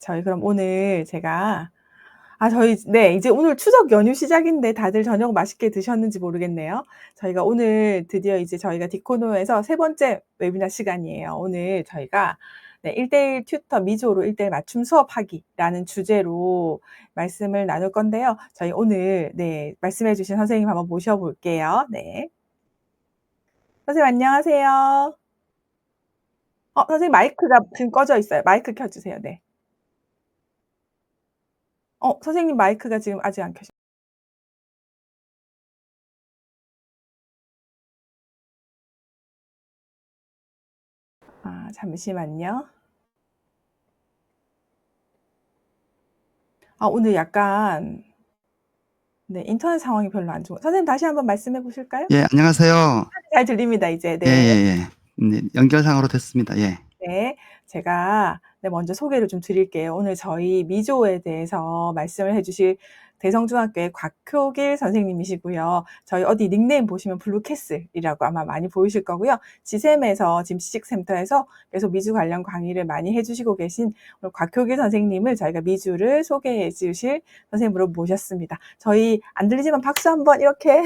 저희 그럼 오늘 제가 저희 네 이제 오늘 추석 연휴 시작인데 다들 저녁 맛있게 드셨는지 모르겠네요. 저희가 오늘 드디어 이제 저희가 디코노에서 세 번째 웨비나 시간이에요. 오늘 저희가 네 1대1 튜터 미조로 1대1 맞춤 수업하기라는 주제로 말씀을 나눌 건데요. 저희 오늘 네 말씀해 주신 선생님 한번 모셔 볼게요. 네. 선생님 안녕하세요. 선생님 마이크가 지금 꺼져 있어요. 마이크 켜 주세요. 네. 선생님 마이크가 지금 아직 안 켜져. 잠시만요. 오늘 약간 네 인터넷 상황이 별로 안 좋아 선생님 다시 한번 말씀해 보실까요? 예, 안녕하세요. 잘 들립니다 이제. 네. 예예예. 네, 연결상으로 됐습니다. 예. 네. 제가 네 먼저 소개를 좀 드릴게요. 오늘 저희 미조에 대해서 말씀을 해 주실 대성중학교의 곽효길 선생님이시고요. 저희 어디 닉네임 보시면 블루캐슬이라고 아마 많이 보이실 거고요. 지샘에서 지금 지식센터에서 계속 미주 관련 강의를 많이 해 주시고 계신 우리 곽효길 선생님을 저희가 미주를 소개해 주실 선생님으로 모셨습니다. 저희 안 들리지만 박수 한번 이렇게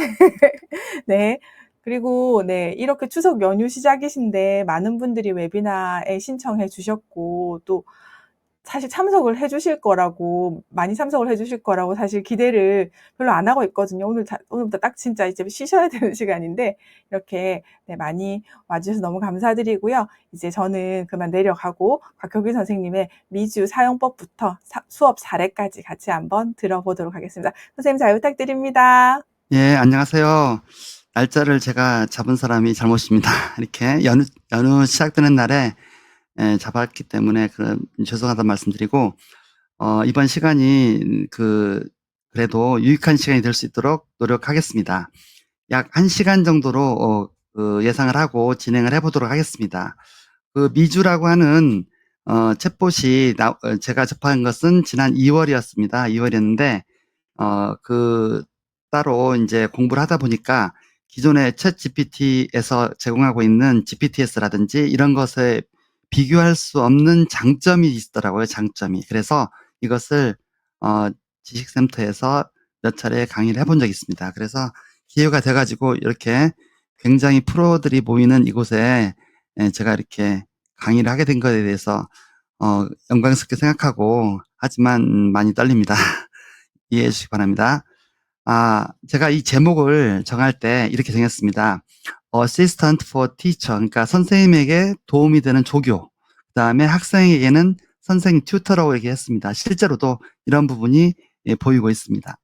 네. 그리고 네 이렇게 추석 연휴 시작이신데 많은 분들이 웨비나에 신청해 주셨고 또 사실 참석을 해 주실 거라고 많이 참석을 해 주실 거라고 사실 기대를 별로 안 하고 있거든요. 오늘부터 딱 진짜 이제 쉬셔야 되는 시간인데 이렇게 네 많이 와 주셔서 너무 감사드리고요. 이제 저는 그만 내려가고 곽효길 선생님의 미주 사용법부터 수업 사례까지 같이 한번 들어보도록 하겠습니다. 선생님 잘 부탁드립니다. 예, 안녕하세요. 날짜를 제가 잡은 사람이 잘못입니다. 이렇게 연휴 시작되는 날에 잡았기 때문에 죄송하다는 말씀드리고, 이번 시간이 그래도 유익한 시간이 될 수 있도록 노력하겠습니다. 약 1시간 정도로 예상을 하고 진행을 해보도록 하겠습니다. 미주라고 하는 챗봇이 제가 접한 것은 지난 2월이었습니다. 2월이었는데 따로 이제 공부를 하다 보니까 기존의 챗 GPT에서 제공하고 있는 GPTS라든지 이런 것에 비교할 수 없는 장점이 있더라고요, 장점이. 그래서 이것을, 지식센터에서 몇 차례 강의를 해본 적이 있습니다. 그래서 기회가 돼가지고 이렇게 굉장히 프로들이 모이는 이곳에 제가 이렇게 강의를 하게 된 것에 대해서, 영광스럽게 생각하고, 하지만 많이 떨립니다. 이해해 주시기 바랍니다. 제가 이 제목을 정할 때 이렇게 정했습니다. Assistant for Teacher, 그러니까 선생님에게 도움이 되는 조교, 그 다음에 학생에게는 선생님 튜터라고 얘기했습니다. 실제로도 이런 부분이 보이고 있습니다.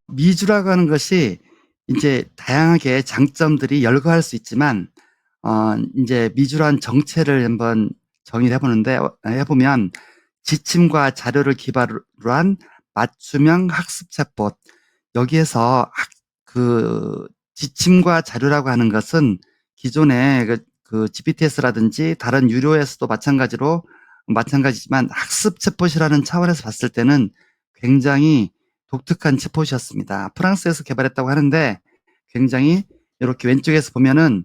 미주라고 하는 것이 이제 다양하게 장점들이 열거할 수 있지만, 이제 미주란 정체를 한번 정의를 해보면 지침과 자료를 기반으로 한 맞춤형 학습 챗봇. 여기에서 지침과 자료라고 하는 것은 기존의 GPTS라든지 다른 유료에서도 마찬가지지만 학습 챗봇이라는 차원에서 봤을 때는 굉장히 독특한 챗봇이었습니다. 프랑스에서 개발했다고 하는데 굉장히 이렇게 왼쪽에서 보면은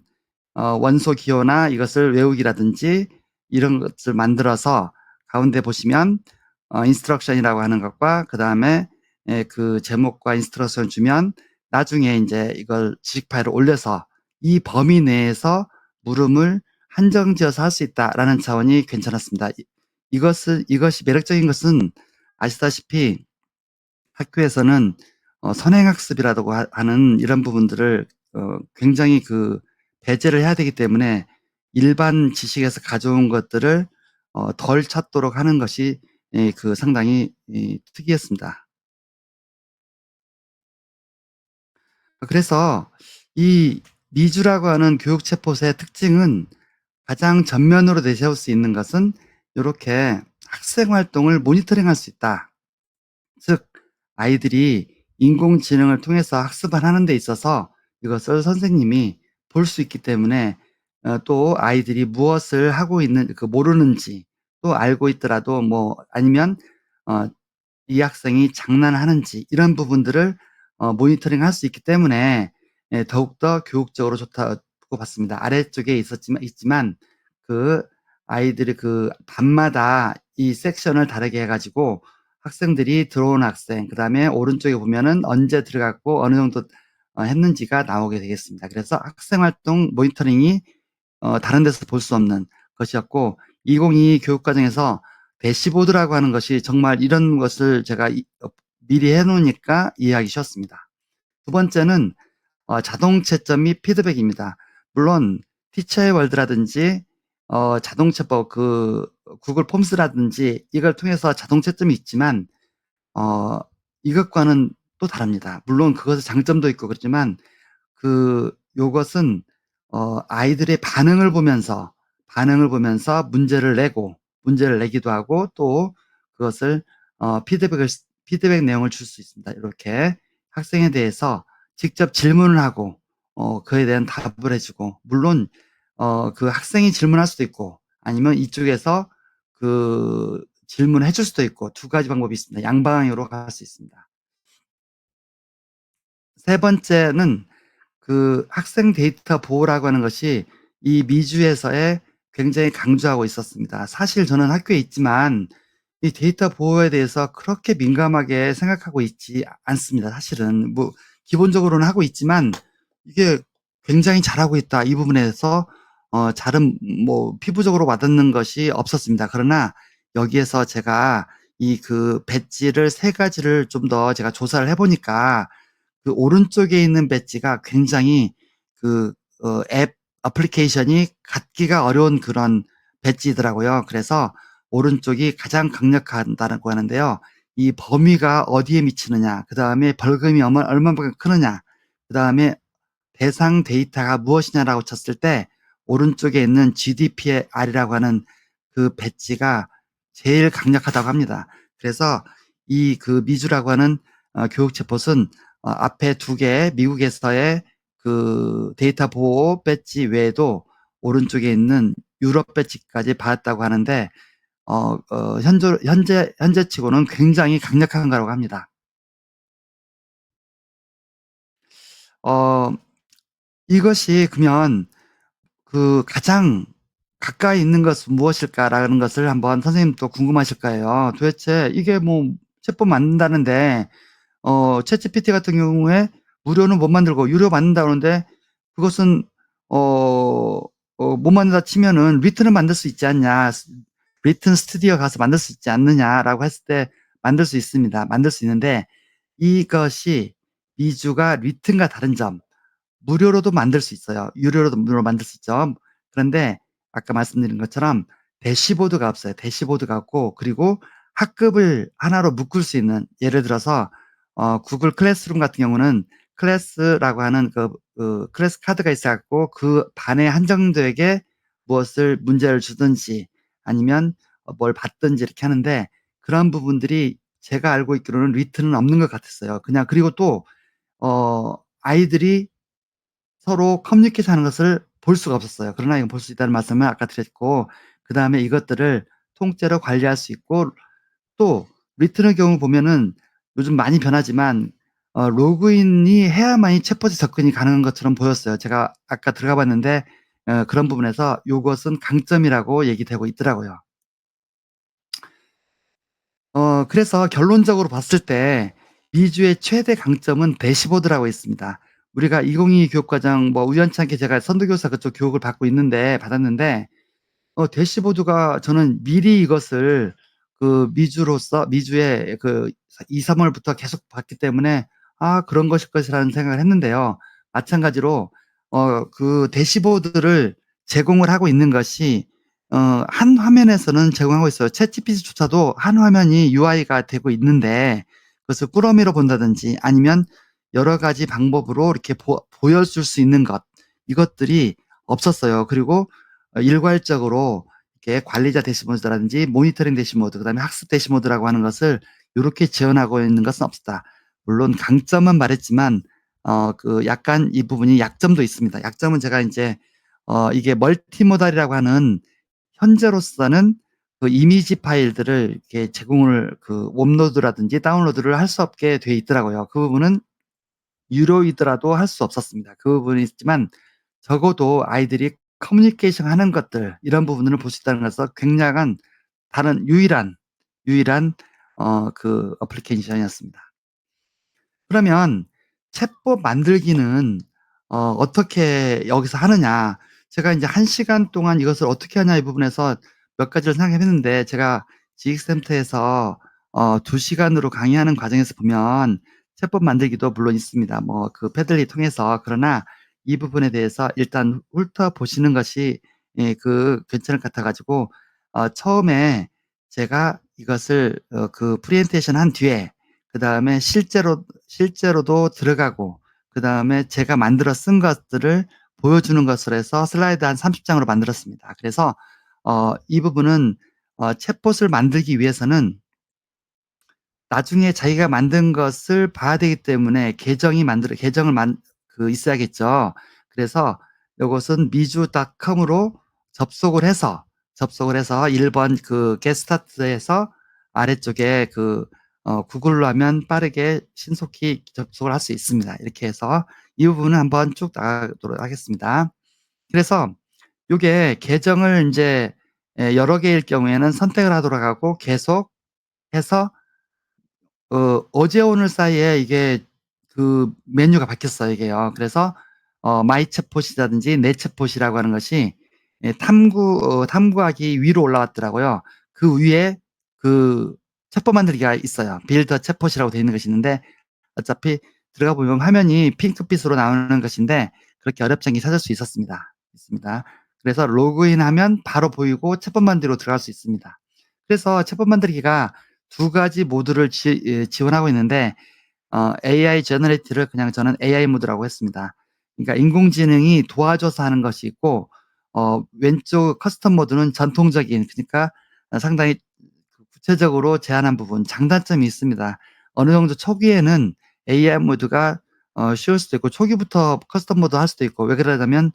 원소 기호나 이것을 외우기라든지 이런 것을 만들어서 가운데 보시면 인스트럭션이라고 하는 것과 그 다음에 그 제목과 인스트럭션을 주면 나중에 이제 이걸 지식 파일을 올려서 이 범위 내에서 물음을 한정지어서 할 수 있다라는 차원이 괜찮았습니다. 이것이 매력적인 것은 아시다시피 학교에서는 선행학습이라고 하는 이런 부분들을 굉장히 배제를 해야 되기 때문에 일반 지식에서 가져온 것들을 덜 찾도록 하는 것이 상당히 특이했습니다. 그래서 이 미주라고 하는 교육 챗봇의 특징은 가장 전면으로 내세울 수 있는 것은 이렇게 학생 활동을 모니터링할 수 있다. 즉 아이들이 인공지능을 통해서 학습을 하는 데 있어서 이것을 선생님이 볼 수 있기 때문에 또 아이들이 무엇을 하고 있는 모르는지 또 알고 있더라도 아니면 이 학생이 장난하는지 이런 부분들을 모니터링 할 수 있기 때문에 더욱더 교육적으로 좋다고 봤습니다. 아래쪽에 있지만 아이들이 그 밤마다 이 섹션을 다르게 해가지고 학생들이 들어온 학생, 그 다음에 오른쪽에 보면은 언제 들어갔고 어느 정도 했는지가 나오게 되겠습니다. 그래서 학생활동 모니터링이 다른 데서 볼 수 없는 것이었고, 2022 교육과정에서 대시보드라고 하는 것이 정말 이런 것을 제가 미리 해놓으니까 이해하기 쉬웠습니다. 두 번째는 자동 채점 및 피드백입니다. 물론 티처의 월드라든지 자동 채법 그 구글 폼스라든지 이걸 통해서 자동 채점이 있지만 어, 이것과는 또 다릅니다. 물론 그것의 장점도 있고 그렇지만 요것은 아이들의 반응을 보면서 문제를 내기도 하고 또 그것을 피드백 내용을 줄 수 있습니다. 이렇게 학생에 대해서 직접 질문을 하고 그에 대한 답을 해주고, 물론 그 학생이 질문할 수도 있고 아니면 이쪽에서 그 질문을 해줄 수도 있고 두 가지 방법이 있습니다. 양방향으로 갈 수 있습니다. 세 번째는 그 학생 데이터 보호라고 하는 것이 이 미주에서의 굉장히 강조하고 있었습니다. 사실 저는 학교에 있지만 이 데이터 보호에 대해서 그렇게 민감하게 생각하고 있지 않습니다. 사실은 뭐 기본적으로는 하고 있지만 이게 굉장히 잘하고 있다, 이 부분에서 잘은 뭐 피부적으로 와닿는 것이 없었습니다. 그러나 여기에서 제가 이 그 배지를 세 가지를 좀 더 제가 조사를 해보니까 그 오른쪽에 있는 배지가 굉장히 그 앱 어플리케이션이 갖기가 어려운 그런 배지더라고요. 그래서 오른쪽이 가장 강력하다고 하는데요. 이 범위가 어디에 미치느냐, 그 다음에 벌금이 얼마만큼 크느냐, 그 다음에 대상 데이터가 무엇이냐라고 쳤을 때 오른쪽에 있는 GDPR이라고 하는 그 배지가 제일 강력하다고 합니다. 그래서 이 그 미주라고 하는 교육 챗봇은 앞에 두 개 미국에서의 그 데이터 보호 배지 외에도 오른쪽에 있는 유럽 배지까지 받았다고 하는데 현재치고는 굉장히 강력한 거라고 합니다. 어, 이것이 그러면 그 가장 가까이 있는 것은 무엇일까라는 것을 한번 선생님도 궁금하실 거예요. 도대체 이게 뭐 챗봇 만든다는데 챗GPT 같은 경우에 무료는 못 만들고 유료 만든다 그러는데 그것은 못 만든다 치면은 리튼을 만들 수 있지 않냐, 리튼 스튜디오 가서 만들 수 있지 않느냐라고 했을 때 만들 수 있습니다. 만들 수 있는데 이것이 미주가 리튼과 다른 점, 무료로도 만들 수 있어요. 유료로도 만들 수 있죠. 그런데 아까 말씀드린 것처럼 대시보드가 없어요. 대시보드가 없고, 그리고 학급을 하나로 묶을 수 있는, 예를 들어서 구글 클래스룸 같은 경우는 클래스라고 하는 그 클래스 카드가 있어갖고 그 반에 한정되게 무엇을 문제를 주든지 아니면 뭘 받든지 이렇게 하는데, 그런 부분들이 제가 알고 있기로는 리트는 없는 것 같았어요. 그냥, 그리고 또 아이들이 서로 커뮤니케이션 하는 것을 볼 수가 없었어요. 그러나 이건 볼 수 있다는 말씀을 아까 드렸고, 그 다음에 이것들을 통째로 관리할 수 있고, 또 리튼의 경우 보면은 요즘 많이 변하지만 로그인이 해야만이 챗봇이 접근이 가능한 것처럼 보였어요. 제가 아까 들어가 봤는데 그런 부분에서 이것은 강점이라고 얘기되고 있더라고요. 그래서 결론적으로 봤을 때 미주의 최대 강점은 대시보드라고 있습니다. 우리가 2022 교육과정 뭐 우연찮게 제가 선도교사 그쪽 교육을 받았는데 대시보드가, 저는 미리 이것을 그 미주의 그 2, 3월부터 계속 봤기 때문에 그런 것일 것이라는 생각을 했는데요. 마찬가지로 그 대시보드를 제공을 하고 있는 것이 한 화면에서는 제공하고 있어요. 챗GPT조차도 한 화면이 UI가 되고 있는데 그것을 꾸러미로 본다든지 아니면 여러 가지 방법으로 이렇게 보여줄 수 있는 이것들이 없었어요. 그리고 일괄적으로 이렇게 관리자 대시보드라든지 모니터링 대시보드, 그다음에 학습 대시보드라고 하는 것을 이렇게 지원하고 있는 것은 없다. 물론 강점은 말했지만 그 약간 이 부분이 약점도 있습니다. 약점은 제가 이제 이게 멀티모달이라고 하는, 현재로서는 그 이미지 파일들을 이렇게 제공을 그 업로드라든지 다운로드를 할 수 없게 돼 있더라고요. 그 부분은 유료이더라도 할 수 없었습니다. 그 부분이 있지만 적어도 아이들이 커뮤니케이션 하는 것들, 이런 부분을 볼 수 있다는 것은 굉장한 다른 유일한 그 어플리케이션이었습니다. 그러면 챗봇 만들기는 어떻게 여기서 하느냐? 제가 이제 1시간 동안 이것을 어떻게 하냐 이 부분에서 몇 가지를 생각해 봤는데, 제가 GX센터에서 2시간으로 강의하는 과정에서 보면 챗봇 만들기도 물론 있습니다. 뭐 그 패들리 통해서. 그러나 이 부분에 대해서 일단 훑어보시는 것이 괜찮을 것 같아가지고, 처음에 제가 이것을 그 프레젠테이션 한 뒤에, 그 다음에 실제로도 들어가고, 그 다음에 제가 만들어 쓴 것들을 보여주는 것으로 해서 슬라이드 한 30장으로 만들었습니다. 그래서 이 부분은 챗봇을 만들기 위해서는 나중에 자기가 만든 것을 봐야 되기 때문에 계정을 있어야겠죠. 그래서 이것은 미주.com으로 접속을 해서 1번 그 getStart에서 아래쪽에 구글로 하면 빠르게 신속히 접속을 할 수 있습니다. 이렇게 해서 이 부분은 한번 쭉 나가도록 하겠습니다. 그래서 이게 계정을 이제 여러 개일 경우에는 선택을 하도록 하고, 계속 해서 어제 오늘 사이에 이게 그 메뉴가 바뀌었어요, 이게요. 그래서 마이 챗봇이라든지 내 챗봇이라고 하는 것이 탐구하기 위로 올라왔더라고요. 그 위에 그 챗봇 만들기가 있어요. 빌더 챗봇이라고 되어 있는 것이 있는데, 어차피 들어가 보면 화면이 핑크빛으로 나오는 것인데 그렇게 어렵지 않게 찾을 수 있습니다. 그래서 로그인하면 바로 보이고 챗봇 만들기로 들어갈 수 있습니다. 그래서 챗봇 만들기가 2가지 모드를 지원하고 있는데, AI 제너레이트를 그냥 저는 AI 모드라고 했습니다. 그러니까 인공지능이 도와줘서 하는 것이 있고, 왼쪽 커스텀 모드는 전통적인, 그러니까 상당히 구체적으로 제한한 부분, 장단점이 있습니다. 어느 정도 초기에는 AI 모드가 쉬울 수도 있고, 초기부터 커스텀 모드 할 수도 있고, 왜 그러냐면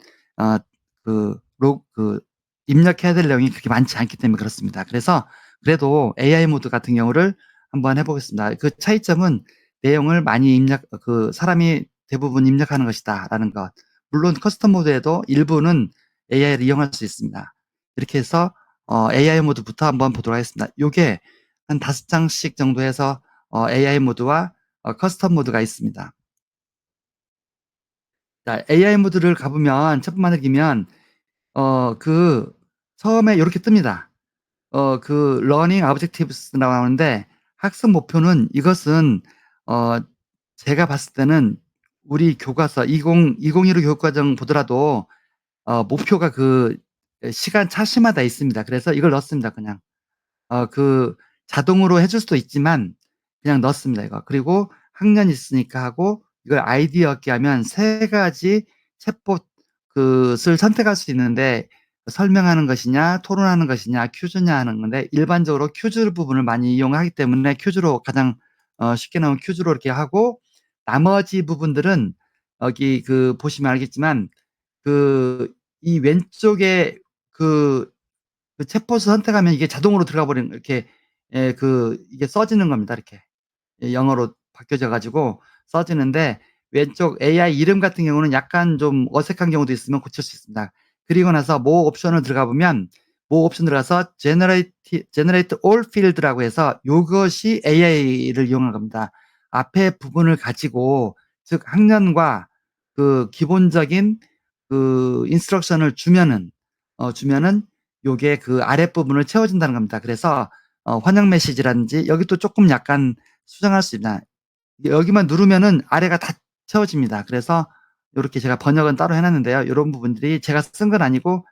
입력해야 될 내용이 그렇게 많지 않기 때문에 그렇습니다. 그래서 그래도 AI 모드 같은 경우를 한번 해보겠습니다. 그 차이점은 내용을 많이 사람이 대부분 입력하는 것이다라는 것. 물론 커스텀 모드에도 일부는 AI를 이용할 수 있습니다. 이렇게 해서 AI 모드부터 한번 보도록 하겠습니다. 요게 한 5장씩 정도 해서 AI 모드와 커스텀 모드가 있습니다. 자, AI 모드를 가보면 첫 만들기면 처음에 이렇게 뜹니다. Learning Objectives 나오는데, 학습 목표는 이것은 제가 봤을 때는 우리 교과서 2015 교육과정 보더라도 목표가 시간 차시마다 있습니다. 그래서 이걸 넣었습니다. 그냥 자동으로 해줄 수도 있지만 그냥 넣었습니다. 이거. 그리고 학년이 있으니까 하고, 이걸 아이디어 얻게 하면 3가지 챗봇 을 선택할 수 있는데, 설명하는 것이냐, 토론하는 것이냐, 퀴즈냐 하는 건데, 일반적으로 퀴즈 부분을 많이 이용하기 때문에 퀴즈로 가장 쉽게 나온 퀴즈로 이렇게 하고, 나머지 부분들은 여기 보시면 알겠지만 이 왼쪽에 챗봇을 선택하면 이게 자동으로 들어가 버리는, 이렇게 이게 써지는 겁니다. 이렇게 영어로 바뀌어져 가지고 써지는데, 왼쪽 AI 이름 같은 경우는 약간 좀 어색한 경우도 있으면 고칠 수 있습니다. 그리고 나서 모 옵션을 들어가 보면, 모 옵션 들어가서 generate all field라고 해서 이것이 AI를 이용한 겁니다. 앞에 부분을 가지고, 즉 학년과 기본적인 인스트럭션을 주면은 요게 아랫부분을 채워준다는 겁니다. 그래서 환영 메시지라든지, 여기 또 조금 약간 수정할 수 있나, 여기만 누르면은 아래가 다 채워집니다. 그래서 이렇게 제가 번역은 따로 해놨는데요. 이런 부분들이 제가 쓴 건 아니고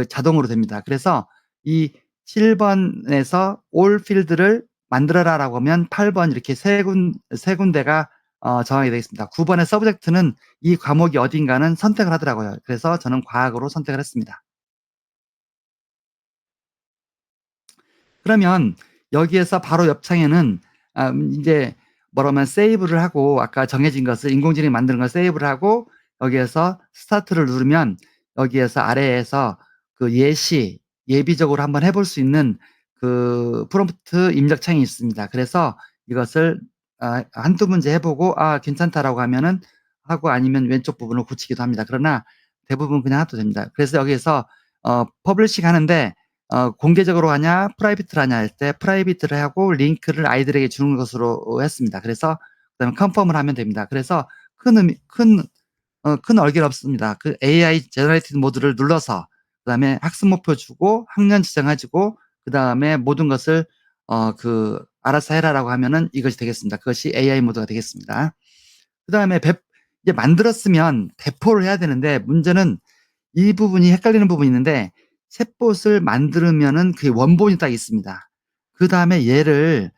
자동으로 됩니다. 그래서 이 7번에서 all field를 만들어라라고 하면 8번 이렇게 세 군데가 정하게 되겠습니다. 9번의 서브젝트는 이 과목이 어딘가는 선택을 하더라고요. 그래서 저는 과학으로 선택을 했습니다. 그러면 여기에서 바로 옆 창에는 이제 뭐라면 세이브를 하고, 아까 정해진 것을 인공지능이 만드는 걸 세이브를 하고, 여기에서 스타트를 누르면 여기에서 아래에서 예비적으로 한번 해볼 수 있는 프롬프트 입력 창이 있습니다. 그래서 이것을 한두 문제 해보고 괜찮다라고 하면은 하고, 아니면 왼쪽 부분을 고치기도 합니다. 그러나 대부분 그냥 해도 됩니다. 그래서 여기에서 퍼블리싱 하는데 공개적으로 하냐 프라이빗을 하냐 할 때 프라이빗을 하고 링크를 아이들에게 주는 것으로 했습니다. 그래서 그다음에 컨펌을 하면 됩니다. 그래서 큰 얼길 없습니다. 그 AI 제너레이티드 모드를 눌러서 그다음에 학습 목표 주고 학년 지정해주고 그다음에 모든 것을 알아서 해라라고 하면은 이것이 되겠습니다. 그것이 AI 모드가 되겠습니다. 그다음에 이제 만들었으면 배포를 해야 되는데 문제는 이 부분이 헷갈리는 부분이 있는데 챗봇을 만들면은 그 원본이 딱 있습니다. 그다음에 예를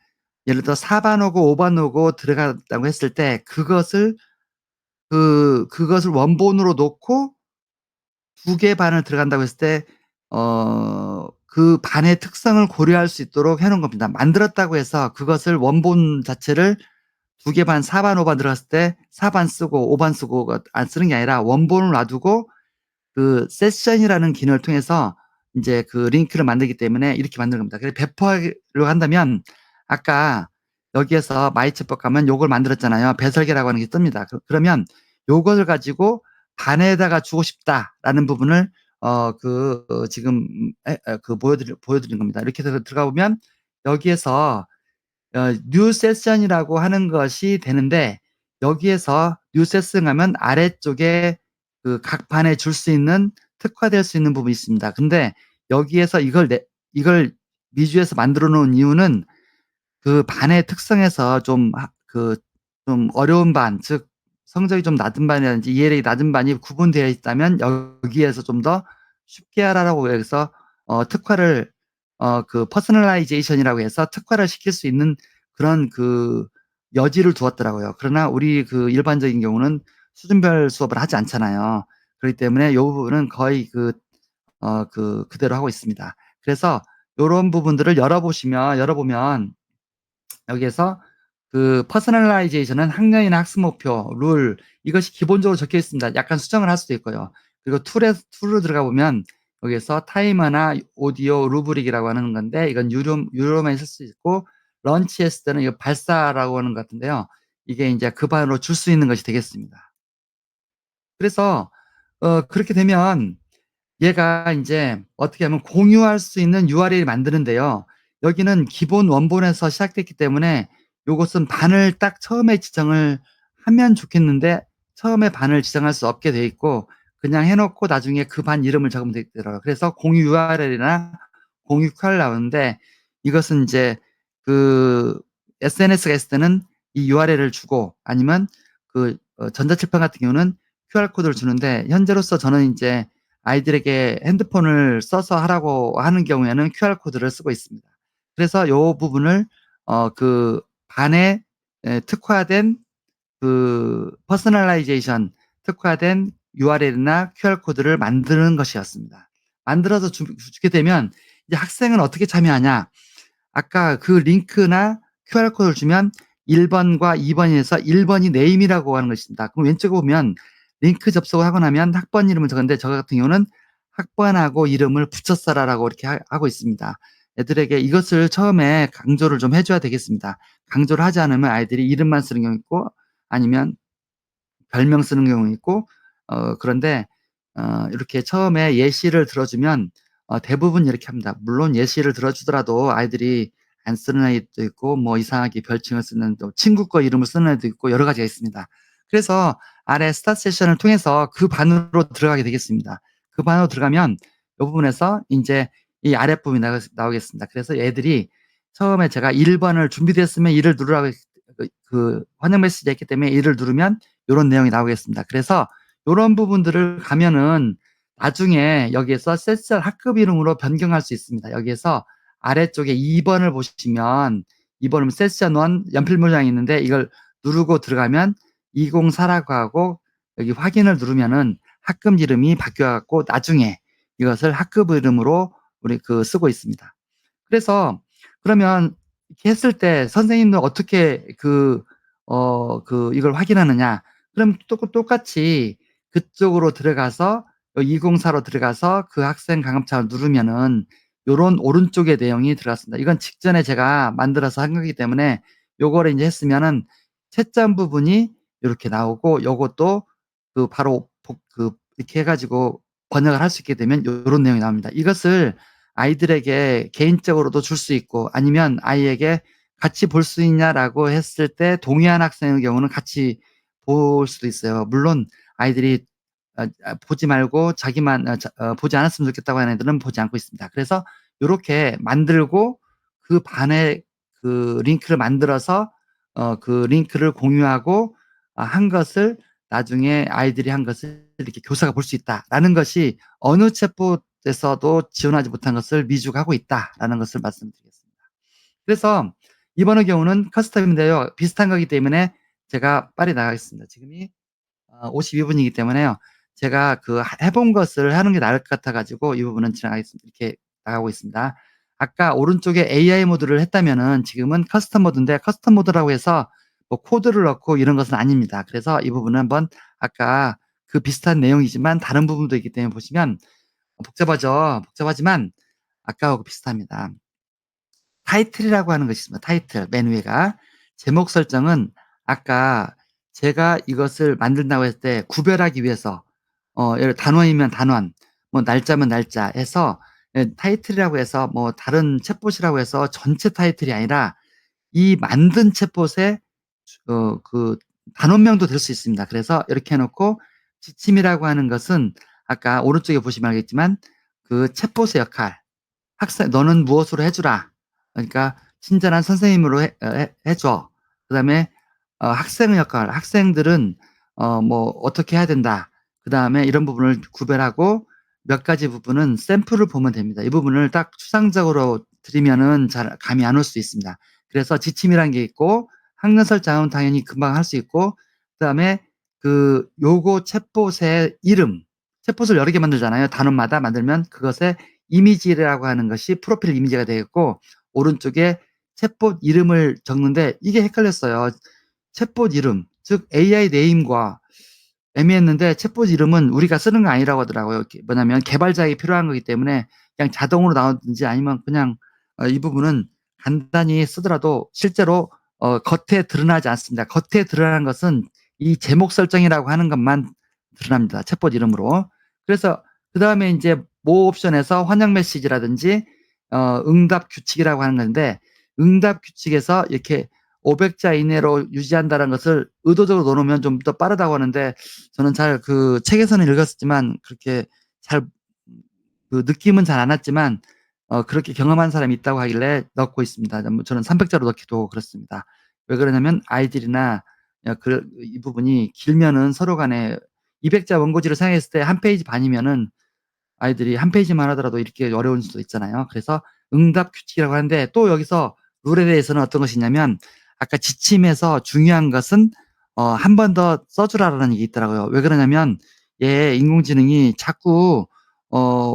들어 4반 오고 5반 오고 들어갔다고 했을 때 그것을 원본으로 놓고 2개 반을 들어간다고 했을 때 그 반의 특성을 고려할 수 있도록 해 놓은 겁니다. 만들었다고 해서 그것을 원본 자체를 2개 반, 4반, 5반 들어갔을 때 4반 쓰고 5반 쓰고 안 쓰는 게 아니라 원본을 놔두고 그 세션이라는 기능을 통해서 이제 그 링크를 만들기 때문에 이렇게 만드는 겁니다. 그래서 배포하려고 한다면 아까 여기에서 마이챗봇 가면 요걸 만들었잖아요. 배설계라고 하는 게 뜹니다. 그러면 요것을 가지고 반에다가 주고 싶다라는 부분을 지금 보여드린 겁니다. 이렇게 들어가 보면 여기에서 뉴 세션이라고 하는 것이 되는데 여기에서 뉴 세션 하면 아래쪽에 그 각 반에 줄 수 있는 특화될 수 있는 부분이 있습니다. 근데 여기에서 이걸 미주에서 만들어 놓은 이유는 그 반의 특성에서 좀 어려운 반, 즉 성적이 좀 낮은 반이라든지 이해력이 낮은 반이 구분되어 있다면 여기에서 좀 더 쉽게 하라고 해서 특화를 퍼스널라이제이션이라고 해서 특화를 시킬 수 있는 그런 여지를 두었더라고요. 그러나 우리 일반적인 경우는 수준별 수업을 하지 않잖아요. 그렇기 때문에 이 부분은 거의 그대로 하고 있습니다. 그래서 이런 부분들을 열어보면 여기에서 퍼스널라이제이션은 학년이나 학습 목표, 룰 이것이 기본적으로 적혀 있습니다. 약간 수정을 할 수도 있고요. 그리고 툴로 들어가 보면 여기에서 타이머나 오디오 루브릭이라고 하는 건데 이건 유료만 쓸 수 있고 런치 했을 때는 이거 발사라고 하는 것 같은데요. 이게 이제 그 반으로 줄 수 있는 것이 되겠습니다. 그래서 그렇게 되면 얘가 이제 어떻게 하면 공유할 수 있는 URL을 만드는데요. 여기는 기본 원본에서 시작됐기 때문에 요것은 반을 딱 처음에 지정을 하면 좋겠는데 처음에 반을 지정할 수 없게 돼 있고 그냥 해놓고 나중에 그 반 이름을 적으면 되더라고요. 그래서 공유 URL이나 공유 QR을 나오는데 이것은 이제 SNS가 있을 때는 이 URL을 주고 아니면 전자칠판 같은 경우는 QR코드를 주는데 현재로서 저는 이제 아이들에게 핸드폰을 써서 하라고 하는 경우에는 QR코드를 쓰고 있습니다. 그래서 요 부분을 반에 특화된 퍼스널라이제이션 특화된 URL이나 QR코드를 만드는 것이었습니다. 만들어서 주게 되면 이제 학생은 어떻게 참여하냐? 아까 링크나 QR코드를 주면 1번과 2번에서 1번이 네임이라고 하는 것입니다. 그럼 왼쪽에 보면 링크 접속을 하고 나면 학번 이름을 적었는데 저 같은 경우는 학번하고 이름을 붙여 써라라고 이렇게 하고 있습니다. 애들에게 이것을 처음에 강조를 좀 해줘야 되겠습니다. 강조를 하지 않으면 아이들이 이름만 쓰는 경우 있고 아니면 별명 쓰는 경우 있고 그런데 이렇게 처음에 예시를 들어주면 대부분 이렇게 합니다. 물론 예시를 들어주더라도 아이들이 안 쓰는 아이도 있고 뭐 이상하게 별칭을 쓰는 또 친구 거 이름을 쓰는 애도 있고 여러 가지가 있습니다. 그래서 아래 스타트 세션을 통해서 그 반으로 들어가게 되겠습니다. 그 반으로 들어가면 이 부분에서 이제 이 아랫부분이 나오겠습니다. 그래서 애들이 처음에 제가 1번을 준비됐으면 1을 누르라고 환영 메시지가 있기 때문에 1을 누르면 이런 내용이 나오겠습니다. 그래서 이런 부분들을 가면은 나중에 여기에서 세션 학급 이름으로 변경할 수 있습니다. 여기에서 아래쪽에 2번을 보시면 2번은 세션 1 연필 모양이 있는데 이걸 누르고 들어가면 204라고 하고 여기 확인을 누르면은 학급 이름이 바뀌어갖고 나중에 이것을 학급 이름으로 우리 쓰고 있습니다. 그래서 그러면 이렇게 했을 때 선생님도 어떻게 이걸 확인하느냐? 그럼 똑같이 그쪽으로 들어가서 204로 들어가서 그 학생 강압창을 누르면은 요런 오른쪽의 내용이 들어갔습니다. 이건 직전에 제가 만들어서 한 거기 때문에 요거를 이제 했으면은 채점 부분이 이렇게 나오고 요것도 바로 이렇게 해가지고 번역을 할 수 있게 되면 요런 내용이 나옵니다. 이것을 아이들에게 개인적으로도 줄 수 있고 아니면 아이에게 같이 볼 수 있냐라고 했을 때 동의한 학생의 경우는 같이 볼 수도 있어요. 물론 아이들이 보지 말고 자기만 보지 않았으면 좋겠다고 하는 애들은 보지 않고 있습니다. 그래서 이렇게 만들고 그 반에 그 링크를 만들어서 그 링크를 공유하고 한 것을 나중에 아이들이 한 것을 이렇게 교사가 볼 수 있다라는 것이 어느 챗봇에서도 지원하지 못한 것을 미주가 하고 있다라는 것을 말씀드리겠습니다. 그래서 이번의 경우는 커스텀인데요. 비슷한 거기 때문에 제가 빨리 나가겠습니다. 지금이 52분이기 때문에요. 제가 그 해본 것을 하는 게 나을 것 같아가지고 이 부분은 지나가겠습니다. 이렇게 나가고 있습니다. 아까 오른쪽에 AI 모드를 했다면은 지금은 커스텀 모드인데 커스텀 모드라고 해서 뭐 코드를 넣고 이런 것은 아닙니다. 그래서 이 부분은 한번 아까 그 비슷한 내용이지만 다른 부분도 있기 때문에 보시면 복잡하죠. 복잡하지만 아까하고 비슷합니다. 타이틀이라고 하는 것이 있습니다. 타이틀 맨 위에가 제목 설정은 아까 제가 이것을 만든다고 했을 때 구별하기 위해서 예를 단원이면 단원, 뭐 날짜면 날짜 해서 타이틀이라고 해서 뭐 다른 챗봇이라고 해서 전체 타이틀이 아니라 이 만든 챗봇의 그 단원명도 될 수 있습니다. 그래서 이렇게 해놓고 지침이라고 하는 것은 아까 오른쪽에 보시면 알겠지만 그 챗봇의 역할, 학생 너는 무엇으로 해주라. 그러니까 친절한 선생님으로 해줘. 그다음에 학생의 역할, 학생들은 뭐 어떻게 해야 된다. 그다음에 이런 부분을 구별하고 몇 가지 부분은 샘플을 보면 됩니다. 이 부분을 딱 추상적으로 드리면은 잘 감이 안 올 수 있습니다. 그래서 지침이란 게 있고 학년 설정은 당연히 금방 할 수 있고 그다음에 그 요거 챗봇의 이름, 챗봇을 여러 개 만들잖아요. 단원마다 만들면 그것의 이미지라고 하는 것이 프로필 이미지가 되겠고 오른쪽에 챗봇 이름을 적는데 이게 헷갈렸어요. 챗봇 이름, 즉 AI 네임과 애매했는데 챗봇 이름은 우리가 쓰는 거 아니라고 하더라고요. 뭐냐면 개발자에게 필요한 거기 때문에 그냥 자동으로 나오든지 아니면 그냥 이 부분은 간단히 쓰더라도 실제로 겉에 드러나지 않습니다. 겉에 드러나는 것은 이 제목 설정이라고 하는 것만 드러납니다. 챗봇 이름으로. 그래서 그 다음에 이제 모 옵션에서 환영 메시지라든지 응답 규칙이라고 하는 건데 응답 규칙에서 이렇게 500자 이내로 유지한다는 것을 의도적으로 넣어놓으면 좀 더 빠르다고 하는데 저는 잘 그 책에서는 읽었지만 그렇게 잘 그 느낌은 잘 안 왔지만 그렇게 경험한 사람이 있다고 하길래 넣고 있습니다. 저는 300자로 넣기도 그렇습니다. 왜 그러냐면 아이들이나 이 부분이 길면은 서로 간에 200자 원고지를 사용했을 때 한 페이지 반이면은 아이들이 한 페이지만 하더라도 이렇게 어려울 수도 있잖아요. 그래서 응답 규칙이라고 하는데 또 여기서 룰에 대해서는 어떤 것이 있냐면 아까 지침에서 중요한 것은 한 번 더 써주라라는 게 있더라고요. 왜 그러냐면 인공지능이 자꾸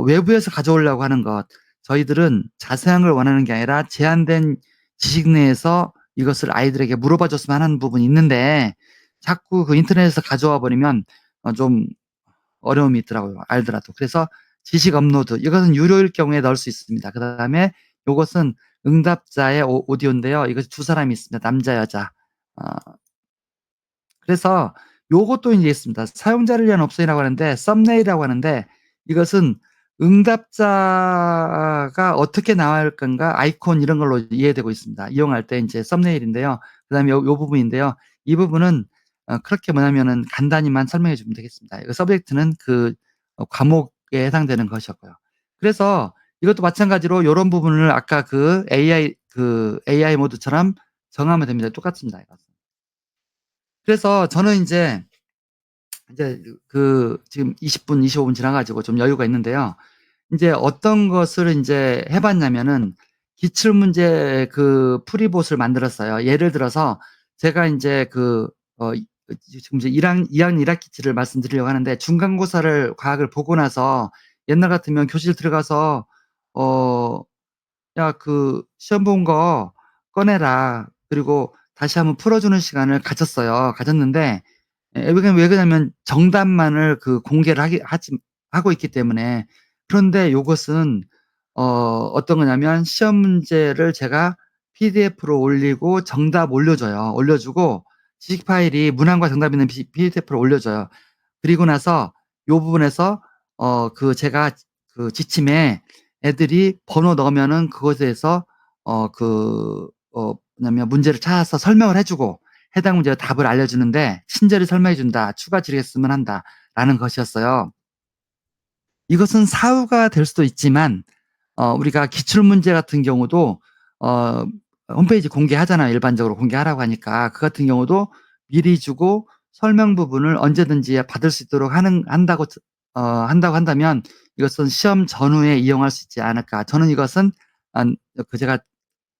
외부에서 가져오려고 하는 것 저희들은 자세한 걸 원하는 게 아니라 제한된 지식 내에서 이것을 아이들에게 물어봐 줬으면 하는 부분이 있는데 자꾸 그 인터넷에서 가져와 버리면 좀 어려움이 있더라고요. 알더라도. 그래서 지식 업로드 이것은 유료일 경우에 넣을 수 있습니다. 그다음에 요것은 응답자의 오디오인데요. 이것이 두 사람이 있습니다. 남자 여자. 그래서 요것도 이제 있습니다. 사용자를 위한 옵션이라고 하는데 썸네일이라고 하는데 이것은 응답자가 어떻게 나올 건가 아이콘 이런 걸로 이해되고 있습니다. 이용할 때 이제 썸네일인데요. 그다음에 요 부분인데요. 이 부분은 그렇게 뭐냐면은 간단히만 설명해 주면 되겠습니다. 이거 서브젝트는 그 과목에 해당되는 것이었고요. 그래서 이것도 마찬가지로 이런 부분을 아까 그 AI 모드처럼 정하면 됩니다. 똑같습니다. 이것은. 그래서 저는 이제 그 지금 20분, 25분 지나가지고 좀 여유가 있는데요. 이제 어떤 것을 이제 해봤냐면은 기출문제 그 프리봇을 만들었어요. 예를 들어서 제가 이제 지금 이제 2학년 1학기치를 말씀드리려고 하는데 중간고사를 과학을 보고 나서 옛날 같으면 교실 들어가서 야, 그 시험 본 거 꺼내라. 그리고 다시 한번 풀어주는 시간을 가졌어요. 가졌는데 왜 그러냐면 정답만을 그 공개를 하고 있기 때문에 그런데 요것은 어떤 거냐면 시험 문제를 제가 PDF로 올리고 정답 올려줘요. 올려주고 지식 파일이 문항과 정답 있는 PDF로 올려줘요. 그리고 나서 요 부분에서 제가 그 지침에 애들이 번호 넣으면은 그것에서 뭐냐면 문제를 찾아서 설명을 해주고 해당 문제의 답을 알려주는데 친절히 설명해준다. 추가 지르겠으면 한다라는 것이었어요. 이것은 사후가 될 수도 있지만 우리가 기출문제 같은 경우도 홈페이지 공개하잖아요. 일반적으로 공개하라고 하니까 그 같은 경우도 미리 주고 설명 부분을 언제든지 받을 수 있도록 한다고 한다면 이것은 시험 전후에 이용할 수 있지 않을까. 저는 이것은 제가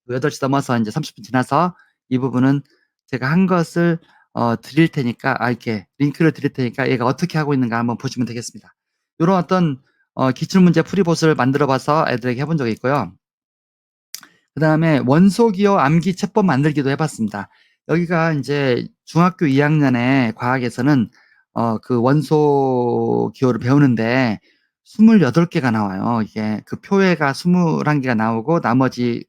8시 넘어서 이제 30분 지나서 이 부분은 제가 한 것을 드릴 테니까 이렇게 링크를 드릴 테니까 얘가 어떻게 하고 있는가 한번 보시면 되겠습니다. 이런 어떤 기출문제 풀이봇을 만들어 봐서 애들에게 해본 적이 있고요. 그 다음에 원소기호 암기 채법 만들기도 해봤습니다. 여기가 이제 중학교 2학년의 과학에서는 그 원소기호를 배우는데 28개가 나와요. 이게 그 표에가 21개가 나오고 나머지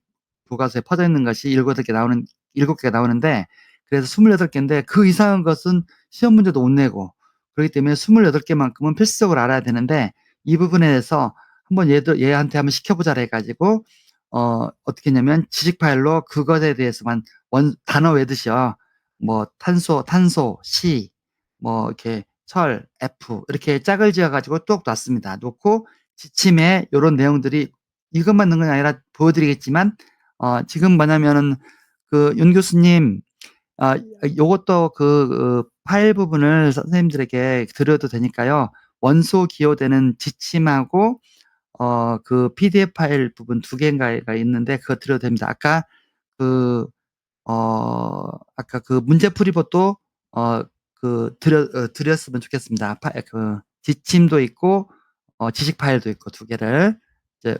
교과서에 퍼져 있는 것이 7개가 나오는데 그래서 28개인데 그 이상한 것은 시험 문제도 못 내고 그렇기 때문에 28개만큼은 필수적으로 알아야 되는데 이 부분에 대해서 한번 얘한테 한번 시켜보자 해가지고 어떻게 했냐면 지식 파일로 그것에 대해서만 단어 외듯이요. 뭐 탄소, 시, 뭐 이렇게 철, F 이렇게 짝을 지어가지고 뚝 놨습니다. 놓고 지침에 이런 내용들이 이것만 넣은 건 아니라 보여드리겠지만 지금 뭐냐면은 그 윤 교수님 요것도 파일 부분을 선생님들에게 드려도 되니까요. 원소 기호되는 지침하고 그 PDF 파일 부분 2개인가가 있는데 그거 드려도 됩니다. 아까 그 문제풀이봇도 드렸으면 좋겠습니다. 지침도 있고 지식 파일도 있고 2개를 이제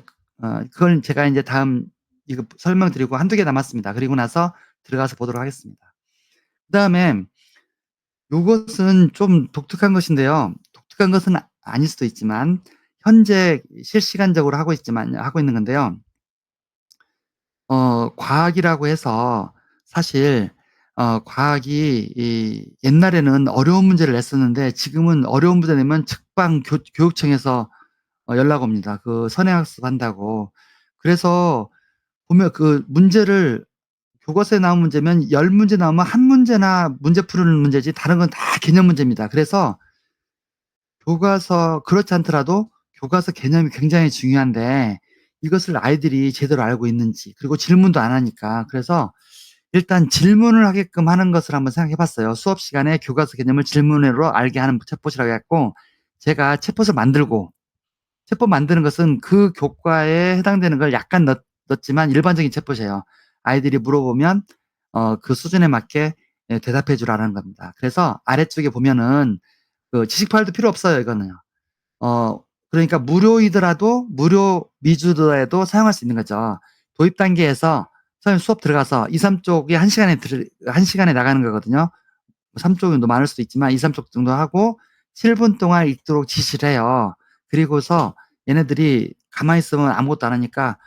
그걸 제가 이제 다음 이거 설명드리고 1-2개 남았습니다. 그리고 나서 들어가서 보도록 하겠습니다. 그다음에 요것은 좀 독특한 것인데요. 독특한 것은 아닐 수도 있지만 현재 실시간적으로 하고 있는 건데요. 과학이라고 해서 사실 과학이 옛날에는 어려운 문제를 냈었는데 지금은 어려운 문제 내면 측방 교육청에서 연락 옵니다. 그 선행학습 한다고. 그래서 보면 그 문제를 교과서에 나온 문제면 10문제 나오면 한 문제나 문제 푸는 문제지 다른 건 다 개념 문제입니다. 그래서 교과서 그렇지 않더라도 교과서 개념이 굉장히 중요한데 이것을 아이들이 제대로 알고 있는지 그리고 질문도 안 하니까 그래서 일단 질문을 하게끔 하는 것을 한번 생각해 봤어요. 수업 시간에 교과서 개념을 질문으로 알게 하는 챗봇이라고 했고 제가 챗봇을 만들고 챗봇 만드는 것은 그 교과에 해당되는 걸 약간 넣었지만 일반적인 챗봇이에요. 아이들이 물어보면 그 수준에 맞게 대답해 주라는 겁니다. 그래서 아래쪽에 보면은 그 지식 파일도 필요 없어요, 이거는요. 그러니까 무료이더라도 무료 미주더라도 사용할 수 있는 거죠. 도입 단계에서 선생님 수업 들어가서 2, 3쪽이 1시간에 나가는 거거든요. 3쪽 정도 많을 수도 있지만 2, 3쪽 정도 하고 7분 동안 읽도록 지시를 해요. 그리고서 얘네들이 가만히 있으면 아무것도 안 하니까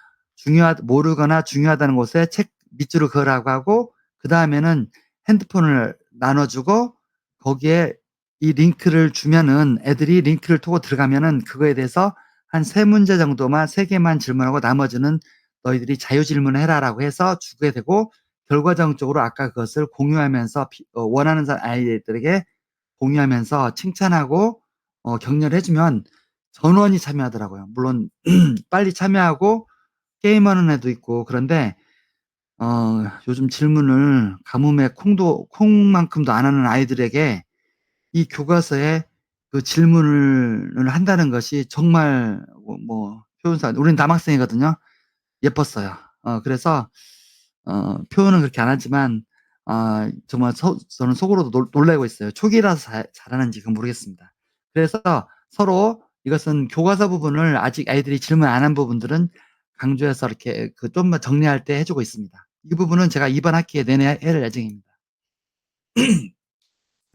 모르거나 중요하다는 곳에 책 밑줄을 그으라고 하고 그 다음에는 핸드폰을 나눠주고 거기에 이 링크를 주면은 애들이 링크를 타고 들어가면은 그거에 대해서 한 3문제 정도만 3개만 질문하고 나머지는 너희들이 자유 질문을 해라라고 해서 주게 되고 결과적으로 아까 그것을 공유하면서 원하는 아이들에게 공유하면서 칭찬하고 격려를 해주면 전원이 참여하더라고요. 물론 빨리 참여하고 게임하는 애도 있고 그런데 요즘 질문을 가뭄에 콩만큼도 안 하는 아이들에게 이 교과서에 그 질문을 한다는 것이 정말 표현상 우리는 남학생이거든요. 예뻤어요. 그래서 표현은 그렇게 안 하지만 정말 저는 속으로도 놀라고 있어요. 초기라서 잘하는지 그건 모르겠습니다. 그래서 서로 이것은 교과서 부분을 아직 아이들이 질문 안 한 부분들은 강조해서 이렇게 좀만 정리할 때 해주고 있습니다. 이 부분은 제가 이번 학기에 내내 할 예정입니다.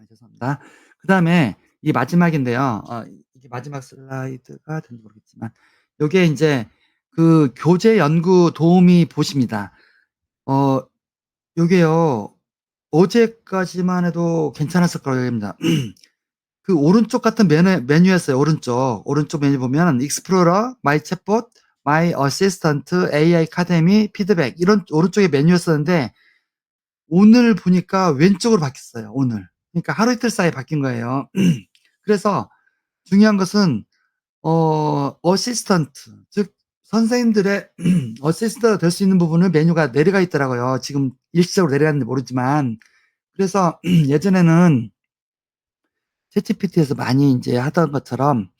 죄송합니다. 그 다음에 이 마지막인데요. 이게 마지막 슬라이드가 된지 모르겠지만 요게 이제 그 교재 연구 도우미 봇입니다. 요게요. 어제까지만 해도 괜찮았을 거라고 합니다. 그 오른쪽 같은 메뉴였어요. 오른쪽 메뉴 보면 익스플로러, 마이 챗봇, 마이 어시스턴트, AI 카데미, 피드백 이런 오른쪽에 메뉴였었는데 오늘 보니까 왼쪽으로 바뀌었어요. 오늘. 그러니까 하루 이틀 사이에 바뀐 거예요. 그래서 중요한 것은 어시스턴트, 즉 선생님들의 어시스턴트가 될 수 있는 부분은 메뉴가 내려가 있더라고요. 지금 일시적으로 내려갔는지 모르지만. 그래서 예전에는 챗GPT에서 많이 이제 하던 것처럼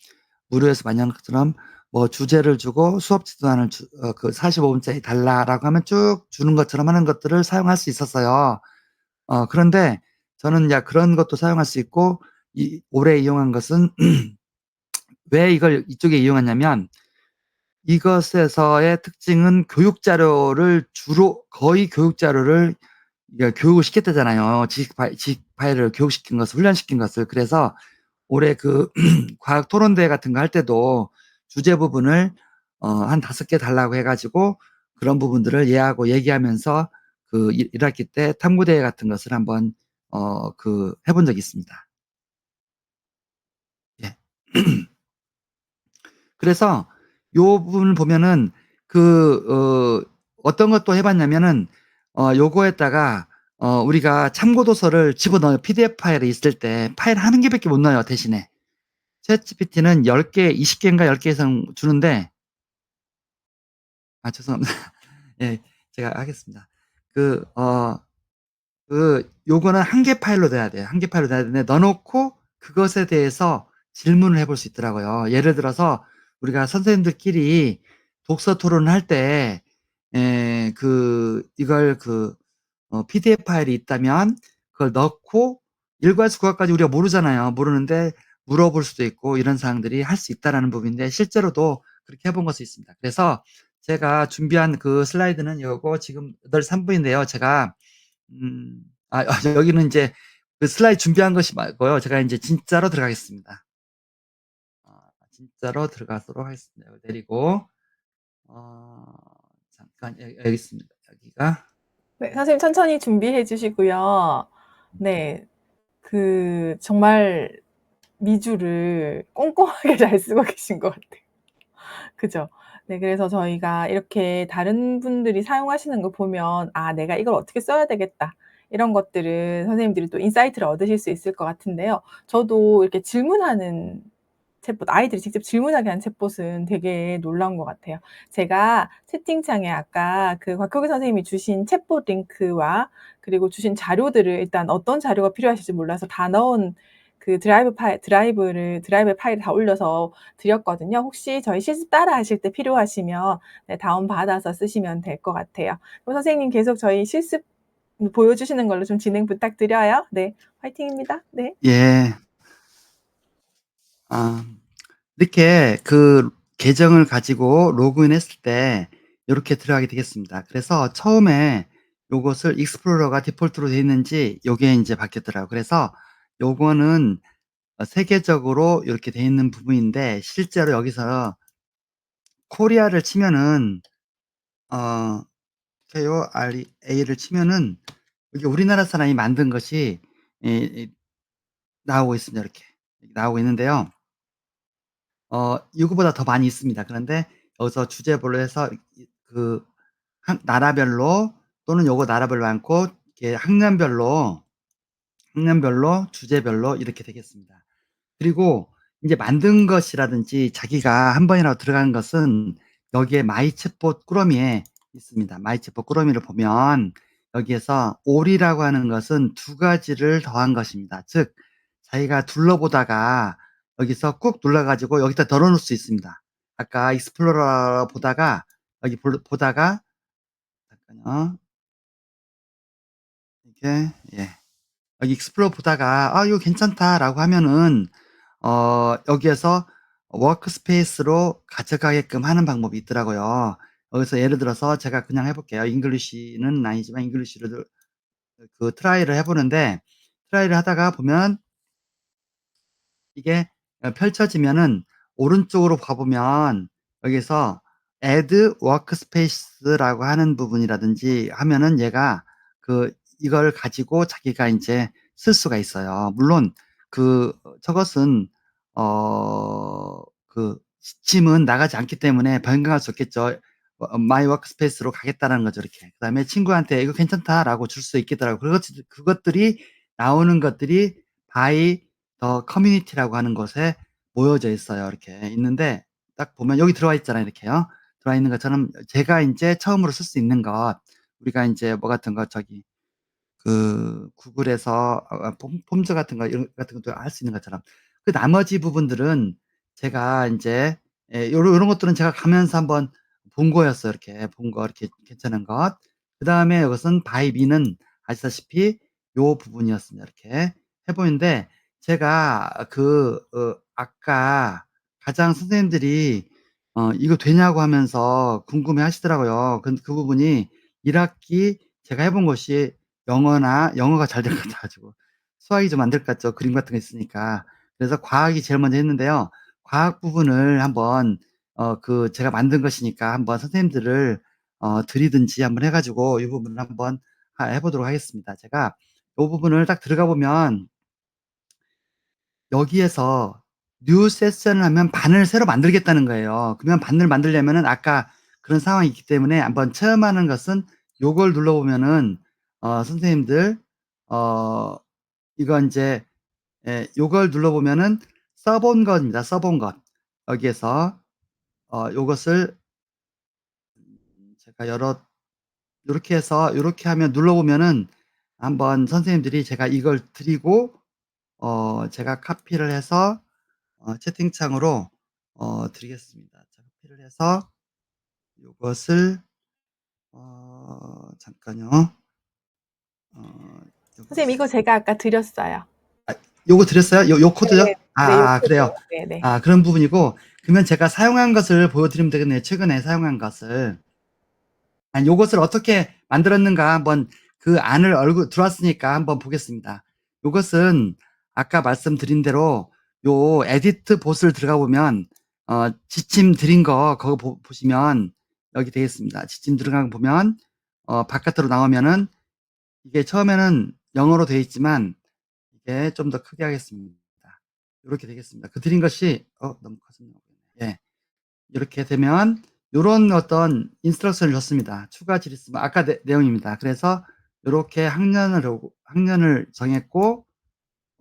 무료에서 많이 하는 것처럼 뭐 주제를 주고 수업 지도안을 그 45분짜리 달라라고 하면 쭉 주는 것처럼 하는 것들을 사용할 수 있었어요. 그런데 저는 야 그런 것도 사용할 수 있고 올해 이용한 것은 왜 이걸 이쪽에 이용하냐면 이것에서의 특징은 교육 자료를 주로 거의 교육 자료를 교육을 시켰다잖아요. 지식 파일을 교육시킨 것을 훈련시킨 것을. 그래서 올해 그 과학 토론대회 같은 거 할 때도 주제 부분을 한 5개 달라고 해가지고 그런 부분들을 얘하고 얘기하면서 그 1학기 때 탐구대회 같은 것을 한번 해본 적이 있습니다. 예. 그래서 요 부분을 보면은 어떤 것도 해봤냐면은 요거에다가 우리가 참고도서를 집어넣어요. PDF 파일에 있을 때 파일 한 개밖에 못 넣어요. 대신에 챗GPT는 10개, 20개인가 10개 이상 주는데 죄송합니다. 예, 제가 하겠습니다. 요거는 한 개 파일로 돼야 돼요. 한 개 파일로 돼야 되는데 넣어놓고 그것에 대해서 질문을 해볼 수 있더라고요. 예를 들어서 우리가 선생님들끼리 독서 토론을 할 때, PDF 파일이 있다면 그걸 넣고 일괄수 국어까지 우리가 모르잖아요. 모르는데 물어볼 수도 있고 이런 사항들이 할 수 있다라는 부분인데 실제로도 그렇게 해본 것이 있습니다. 그래서 제가 준비한 그 슬라이드는 요거 지금 8:03인데요. 제가 여기는 이제 그 슬라이드 준비한 것이 말고요. 제가 이제 진짜로 들어가겠습니다. 진짜로 들어가도록 하겠습니다. 내리고, 잠깐, 여기 있습니다. 여기가. 네, 선생님 천천히 준비해 주시고요. 네, 정말 미주를 꼼꼼하게 잘 쓰고 계신 것 같아요. 그죠? 네, 그래서 저희가 이렇게 다른 분들이 사용하시는 거 보면 내가 이걸 어떻게 써야 되겠다. 이런 것들은 선생님들이 또 인사이트를 얻으실 수 있을 것 같은데요. 저도 이렇게 질문하는 챗봇, 아이들이 직접 질문하게 하는 챗봇은 되게 놀라운 것 같아요. 제가 채팅창에 아까 그 곽효기 선생님이 주신 챗봇 링크와 그리고 주신 자료들을 일단 어떤 자료가 필요하실지 몰라서 다 넣은 그 드라이브 파일을 다 올려서 드렸거든요. 혹시 저희 실습 따라 하실 때 필요하시면 다운받아서 쓰시면 될 것 같아요. 그럼 선생님 계속 저희 실습 보여주시는 걸로 좀 진행 부탁드려요. 네, 화이팅입니다. 네. 예. 이렇게 그 계정을 가지고 로그인 했을 때 이렇게 들어가게 되겠습니다. 그래서 처음에 요것을 익스플로러가 디폴트로 되어 있는지 요게 이제 바뀌었더라고요. 그래서 요거는 세계적으로 이렇게 되어 있는 부분인데 실제로 여기서 코리아를 치면은 KOREA를 치면은 이게 우리나라 사람이 만든 것이 나오고 있습니다. 이렇게 나오고 있는데요. 이거보다 더 많이 있습니다. 그런데 여기서 주제별로 해서 그 나라별로 또는 요거 나라별로 않고 이렇게 학년별로 주제별로 이렇게 되겠습니다. 그리고 이제 만든 것이라든지 자기가 한 번이라도 들어간 것은 여기에 마이 챗봇 꾸러미에 있습니다. 마이 챗봇 꾸러미를 보면 여기에서 올이라고 하는 것은 2가지를 더한 것입니다. 즉 자기가 둘러보다가 여기서 꾹 눌러가지고 여기다 덜어놓을 수 있습니다. 아까 익스플로러 보다가 여기 보다가 잠깐요. 이게 여기 익스플로러 보다가 이거 괜찮다라고 하면은 여기에서 워크스페이스로 가져가게끔 하는 방법이 있더라고요. 여기서 예를 들어서 제가 그냥 해볼게요. 잉글리시는 아니지만 잉글리시를 트라이를 해보는데 트라이를 하다가 보면 이게 펼쳐지면은 오른쪽으로 가보면 여기서 add workspace라고 하는 부분이라든지 하면은 얘가 이걸 가지고 자기가 이제 쓸 수가 있어요. 물론 저것은 지침은 나가지 않기 때문에 변경할 수 없겠죠. 마이 워크스페이스로 가겠다는 거죠, 이렇게. 그다음에 친구한테 이거 괜찮다라고 줄 수 있겠더라고요. 그것들이 나오는 것들이 by the community라고 하는 곳에 모여져 있어요. 이렇게 있는데 딱 보면 여기 들어와 있잖아요, 이렇게요. 들어와 있는 것처럼 제가 이제 처음으로 쓸 수 있는 것, 우리가 이제 뭐 같은 거 저기 구글에서 폼즈 같은 거 이런 같은 것도 할 수 있는 것처럼 그 나머지 부분들은 제가 인제 요런 것들은 제가 가면서 한번 본 거였어요. 이렇게 본 거 이렇게 괜찮은 것. 그다음에 이것은 바이 미는 아시다시피 요 부분이었습니다. 이렇게 해 보이는데 제가 아까 가장 선생님들이 이거 되냐고 하면서 궁금해 하시더라고요. 그 부분이 1 학기 제가 해본 것이 영어가 잘 될 것 같아 가지고 수학이 좀 안 될 것 같죠, 그림 같은 거 있으니까. 그래서 과학이 제일 먼저 했는데요. 과학 부분을 한번 제가 만든 것이니까 한번 선생님들을 들이든지 한번 해 가지고 이 부분을 한번 해 보도록 하겠습니다. 제가 요 부분을 딱 들어가 보면 여기에서 뉴 세션을 하면 반을 새로 만들겠다는 거예요. 그러면 반을 만들려면은 아까 그런 상황이 있기 때문에 한번 체험하는 것은 요걸 눌러보면은 선생님들 이거 이제 요걸 눌러보면은 써본 겁니다. 써본 것. 여기에서 요것을 제가 요렇게 해서 요렇게 하면 눌러보면은 한번 선생님들이 제가 이걸 드리고 제가 카피를 해서 채팅창으로 드리겠습니다. 자, 카피를 해서 요것을 잠깐요. 선생님, 이거 제가 아까 드렸어요. 요거 드렸어요? 요 코드요? 네. 네, 요 그래요. 코드요. 네네. 그런 부분이고, 그러면 제가 사용한 것을 보여드리면 되겠네요. 최근에 사용한 것을. 요것을 어떻게 만들었는가 한번 그 안을 들어왔으니까 한번 보겠습니다. 요것은 아까 말씀드린 대로 요 에디트 봇을 들어가 보면 지침 드린 거 그거 보시면 여기 되겠습니다. 지침 들어간 거 보면 바깥으로 나오면은 이게 처음에는 영어로 되어 있지만 이게 좀 더 크게 하겠습니다. 이렇게 되겠습니다. 그 드린 것이 너무 커졌네요. 예. 이렇게 되면 요런 어떤 인스트럭션을 줬습니다. 추가 지리스 아까 내용입니다. 그래서 요렇게 학년을 정했고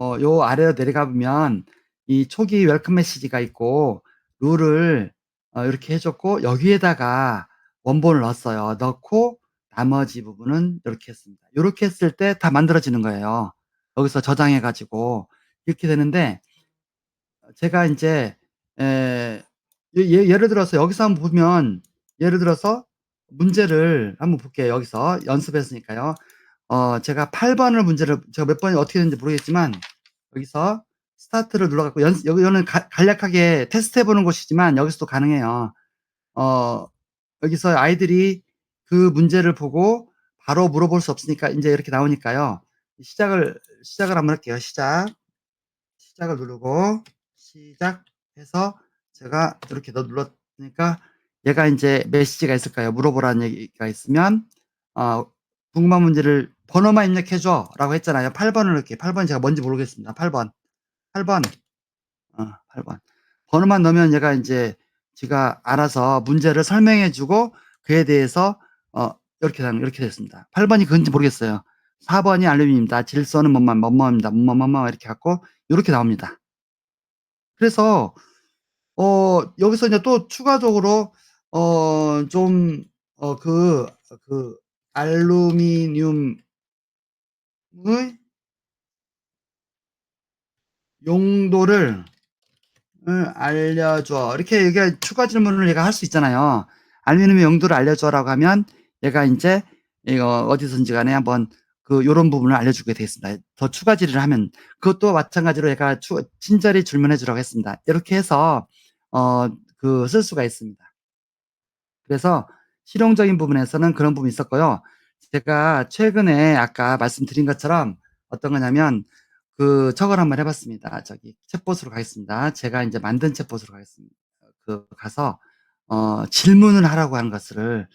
요 아래로 내려가 보면 이 초기 웰컴 메시지가 있고 룰을 이렇게 해 줬고 여기에다가 원본을 넣었어요. 넣고 나머지 부분은 요렇게 했습니다. 요렇게 했을 때 다 만들어지는 거예요. 여기서 저장해 가지고 이렇게 되는데 제가 인제 예를 들어서 여기서 한번 보면 예를 들어서 문제를 한번 볼게요. 여기서 연습했으니까요. 제가 8 번을 문제를 제가 몇 번이 어떻게 됐는지 모르겠지만 여기서 스타트를 눌러 갖고 여기는 간략하게 테스트해 보는 곳이지만 여기서도 가능해요. 여기서 아이들이 그 문제를 보고 바로 물어볼 수 없으니까 인제 이렇게 나오니까요. 시작을 한번 할게요. 시작을 누르고 시작해서 제가 이렇게 눌렀으니까 얘가 인제 메시지가 있을 거예요. 물어보라는 얘기가 있으면 궁금한 문제를 "번호만 입력해 줘."라고 했잖아요. 8 번을 넣을게요. 8 번이 제가 뭔지 모르겠습니다. 8 번. 8 번. 8 번. 번호만 넣으면 얘가 인제 지가 알아서 문제를 설명해 주고 그에 대해서 이렇게 됐습니다. 8 번이 그건지 모르겠어요. 4 번이 알림입니다. 질서는 뭐뭐입니다. 뭐뭐뭐뭐 이렇게 갖고 요렇게 나옵니다. 그래서 여기서 이제 또 추가적으로 좀 알루미늄의 용도를 알려줘. 이렇게 얘가 추가 질문을 얘가 할 수 있잖아요. 알루미늄의 용도를 알려줘라고 하면 얘가 인제 이거 어디서든지 간에 한번 요런 부분을 알려주게 되겠습니다. 더 추가 질의를 하면 그것도 마찬가지로 얘가 친절히 질문해 주라고 했습니다. 이렇게 해서 쓸 수가 있습니다. 그래서 실용적인 부분에서는 그런 부분이 있었고요. 제가 최근에 아까 말씀드린 것처럼 어떤 거냐면 저걸 한번 해 봤습니다. 저기 챗봇으로 가겠습니다. 제가 인제 만든 챗봇으로 가겠습니다. 가서 질문을 하라고 하는 것을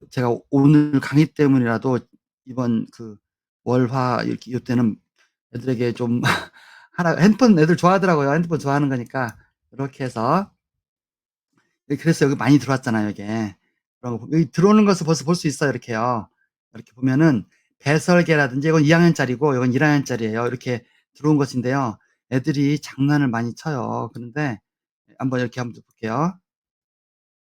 제가 오늘 강의 때문이라도 이번 월화 이렇게 요때는 애들에게 좀 하라. 핸드폰 애들 좋아하더라고요. 핸드폰 좋아하는 거니까. 이렇게 해서. 그래서 여기 많이 들어왔잖아요, 이게. 그런 거, 여기 들어오는 것을 벌써 볼 수 있어요, 이렇게요. 이렇게 보면은 배설계라든지 이건 2학년짜리고 이건 1학년짜리예요. 이렇게 들어온 것인데요. 애들이 장난을 많이 쳐요. 그런데 한번 이렇게 한번 볼게요.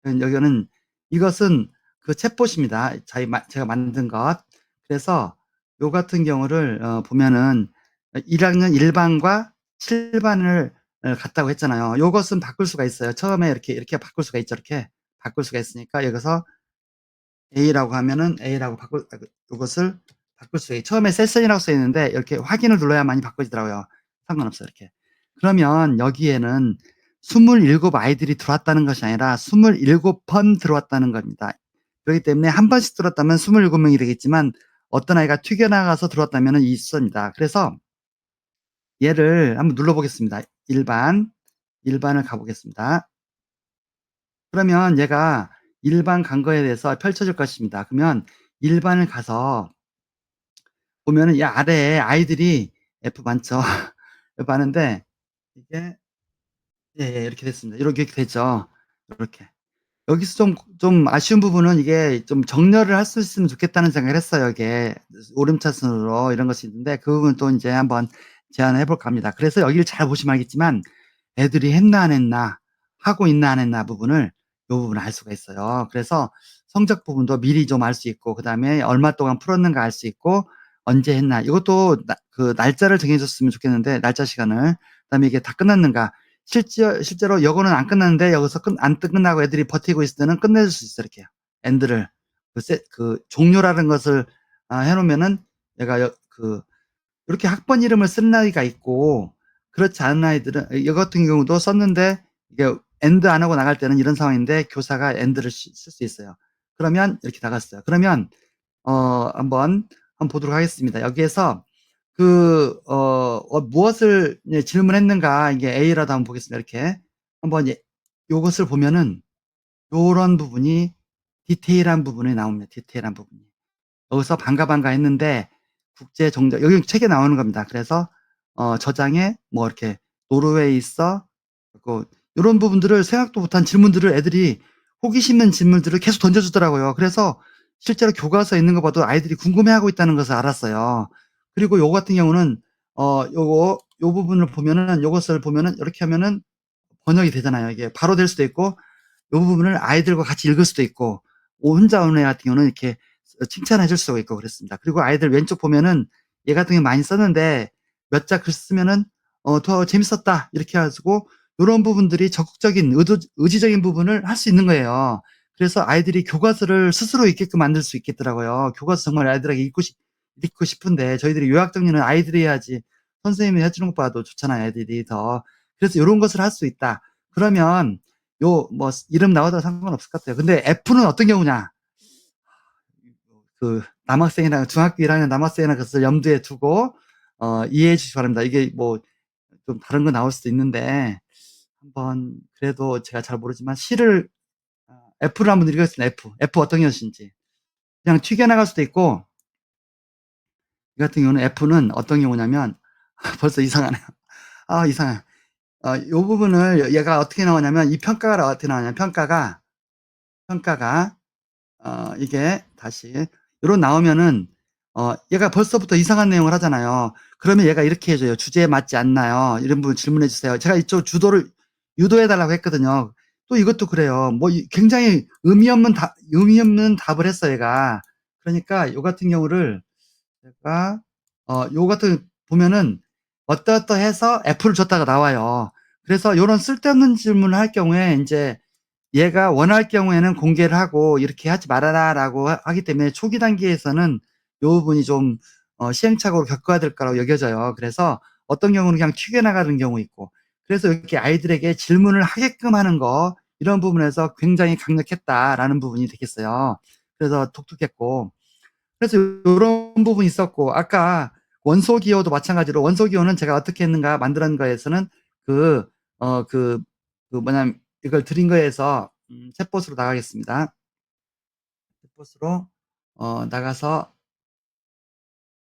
여기는 이것은 그 챗봇입니다. 제가 만든 것. 그래서 요 같은 경우를 보면은 1학년 1반과 7반을 같다고 했잖아요. 요것은 바꿀 수가 있어요. 처음에 이렇게 바꿀 수가 있죠. 이렇게 바꿀 수가 있으니까 여기서 A라고 하면은 A라고 요것을 바꿀 수가 있어요. 처음에 세션이라고 써 있는데 이렇게 확인을 눌러야만이 바꿔지더라고요. 상관없어요. 이렇게. 그러면 여기에는 27 아이들이 들어왔다는 것이 아니라 27번 들어왔다는 겁니다. 그렇기 때문에 한 번씩 들어왔다면 27명이 되겠지만 어떤 아이가 튀겨나가서 들어왔다면 이 숫자입니다. 그래서 얘를 한번 눌러보겠습니다. 1반을 가보겠습니다. 그러면 얘가 1반 간 거에 대해서 펼쳐질 것입니다. 그러면 1반을 가서 보면은 이 아래에 아이들이 F 많죠. F 많은데 이게 이렇게 됐습니다. 이렇게 됐죠. 이렇게. 여기서 좀 아쉬운 부분은 이게 좀 정렬을 할 수 있으면 좋겠다는 생각을 했어요. 이게 오름차순으로 이런 것이 있는데 그 부분 또 이제 한번 제안을 해볼까 합니다. 그래서 여기를 잘 보시면 알겠지만 애들이 했나 안 했나 하고 있나 안 했나 부분을 이 부분을 알 수가 있어요. 그래서 성적 부분도 미리 좀 알 수 있고 그 다음에 얼마 동안 풀었는가 알 수 있고 언제 했나 이것도 그 날짜를 정해줬으면 좋겠는데 날짜 시간을 그 다음에 이게 다 끝났는가 실제로 요거는 안 끝났는데 여기서 안 끝나고 애들이 버티고 있을 때는 끝내줄 수 있어요. 이렇게 엔드를 그 종료라는 것을 해놓으면은 얘가 이렇게 학번 이름을 쓰는 아이가 있고 그렇지 않은 아이들은 이 같은 경우도 썼는데 이게 엔드 안 하고 나갈 때는 이런 상황인데 교사가 엔드를 쓸 수 있어요. 그러면 이렇게 나갔어요. 그러면 한번 보도록 하겠습니다. 여기에서 무엇을 질문했는가 이게 A라도 한번 보겠습니다. 이렇게 한번 요것을 보면은 요런 부분이 디테일한 부분이 나옵니다. 디테일한 부분이. 여기서 반가 했는데 국제 정적 여기 책에 나오는 겁니다. 그래서 저장에 뭐 이렇게 노르웨이 있어 그리고 이런 부분들을 생각도 못한 질문들을 애들이 호기심 있는 질문들을 계속 던져주더라고요. 그래서 실제로 교과서에 있는 거 봐도 아이들이 궁금해하고 있다는 것을 알았어요. 그리고 요거 같은 경우는 요 부분을 보면은 요것을 보면은 이렇게 하면은 번역이 되잖아요. 이게 바로 될 수도 있고 이 부분을 아이들과 같이 읽을 수도 있고 혼자 오는 애 같은 경우는 이렇게 칭찬해 줄 수가 있고 그렇습니다. 그리고 아이들 왼쪽 보면은 얘 같은 경우 많이 썼는데 몇 자 글 쓰면은 더 재밌었다 이렇게 해가지고 이런 부분들이 적극적인 의지적인 부분을 할 수 있는 거예요. 그래서 아이들이 교과서를 스스로 읽게끔 만들 수 있겠더라고요. 교과서 정말 아이들에게 읽고 싶은데 저희들이 요약 정리는 아이들이 해야지 선생님이 해주는 것보다도 좋잖아요. 아이들이 더. 그래서 이런 것을 할 수 있다. 그러면 뭐 이름 나와도 상관없을 것 같아요. 근데 F는 어떤 경우냐? 그 남학생이나 중학교 1학년 남학생이나 것을 염두에 두고 이해해 주시기 바랍니다. 이게 뭐 좀 다른 거 나올 수도 있는데 한번 그래도 제가 잘 모르지만 시를 F를 한번 읽겠습니다. F 어떤 것인지 그냥 튀겨나갈 수도 있고 이 같은 경우는 F는 어떤 경우냐면 벌써 이상하네요. 이상해. 요 부분을 얘가 어떻게 나오냐면 이 평가가 어떻게 나오냐면 평가가 이게 다시 요런 나오면은 얘가 벌써부터 이상한 내용을 하잖아요. 그러면 얘가 이렇게 해줘요. 주제에 맞지 않나요? 이런 부분 질문해 주세요. 제가 이쪽 주도를 유도해 달라고 했거든요. 또 이것도 그래요. 뭐 굉장히 의미 없는 답을 했어 얘가. 그러니까 요 같은 경우를 제가 요 같은 보면은 어떠해서 F를 줬다가 나와요. 그래서 요런 쓸데없는 질문을 할 경우에 이제 얘가 원할 경우에는 공개를 하고 이렇게 하지 말아라라고 하기 때문에 초기 단계에서는 요 부분이 좀 시행착오로 겪어야 될 거라고 여겨져요. 그래서 어떤 경우는 그냥 튀겨나가는 경우 있고 그래서 이렇게 아이들에게 질문을 하게끔 하는 거 이런 부분에서 굉장히 강력했다라는 부분이 되겠어요. 그래서 독특했고 그래서 이런 부분이 있었고 아까 원소 기호도 마찬가지로 원소 기호는 제가 어떻게 했는가 만드는 거에서는 뭐냐면 이걸 드린 거에서 챗봇으로 나가겠습니다. 챗봇으로 나가서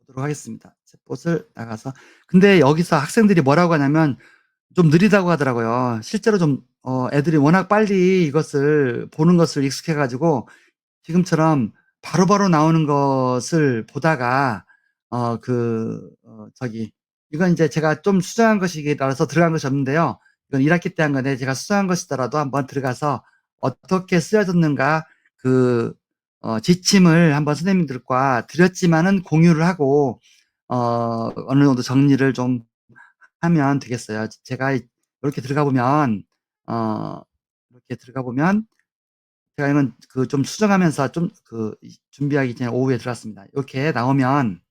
보도록 하겠습니다. 챗봇을 나가서. 근데 여기서 학생들이 뭐라고 하냐면 좀 느리다고 하더라고요. 실제로 좀 애들이 워낙 빨리 이것을 보는 것을 익숙해가지고 지금처럼 바로바로 나오는 것을 보다가 이건 이제 제가 좀 수정한 것이라서 들어간 것이 없는데요. 이건 1학기 때 한 건데 제가 수정한 것이더라도 한번 들어가서 어떻게 쓰여졌는가 지침을 한번 선생님들과 드렸지만은 공유를 하고 어느 정도 정리를 좀 하면 되겠어요. 제가 이렇게 들어가 보면 제가 이건 좀 수정하면서 준비하기 전에 오후에 들어왔습니다. 이렇게 나오면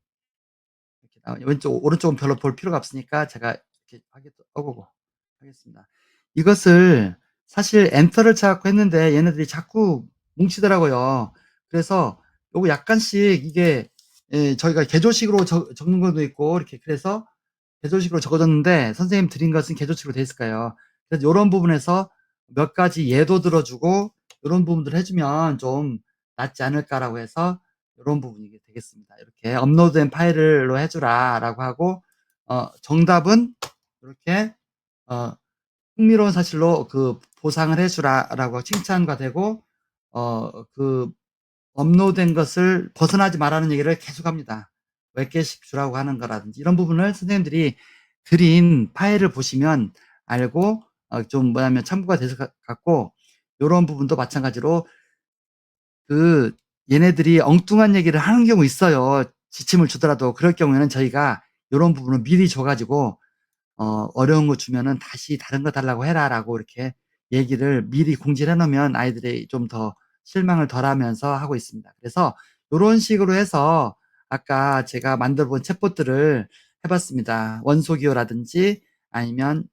왼쪽 오른쪽은 별로 볼 필요가 없으니까 제가 이렇게 하겠습니다. 이것을 사실 엔터를 쳐갖고 했는데 얘네들이 자꾸 뭉치더라고요. 그래서 요거 약간씩 이게 저희가 개조식으로 적는 것도 있고 이렇게 그래서 개조식으로 적어줬는데 선생님 드린 것은 개조식으로 돼 있을까요? 그래서 이런 부분에서 몇 가지 예도 들어주고 이런 부분들 해주면 좀 낫지 않을까라고 해서 이런 부분이 되겠습니다. 이렇게 업로드된 파일로 해주라 라고 하고 정답은 이렇게 흥미로운 사실로 보상을 해주라 라고 칭찬과 되고 업로드된 것을 벗어나지 말라는 얘기를 계속합니다. 몇 개씩 주라고 하는 거라든지 이런 부분을 선생님들이 드린 파일을 보시면 알고 좀 뭐냐면 참고가 돼서 같고 이런 부분도 마찬가지로 얘네들이 엉뚱한 얘기를 하는 경우 있어요. 지침을 주더라도 그럴 경우에는 저희가 이런 부분을 미리 줘가지고 어려운 거 주면은 다시 다른 거 달라고 해라라고 이렇게 얘기를 미리 공지를 해놓으면 아이들이 좀 더 실망을 덜 하면서 하고 있습니다. 그래서 이런 식으로 해서 아까 제가 만들어 본 챗봇들을 해봤습니다. 원소기호라든지 아니면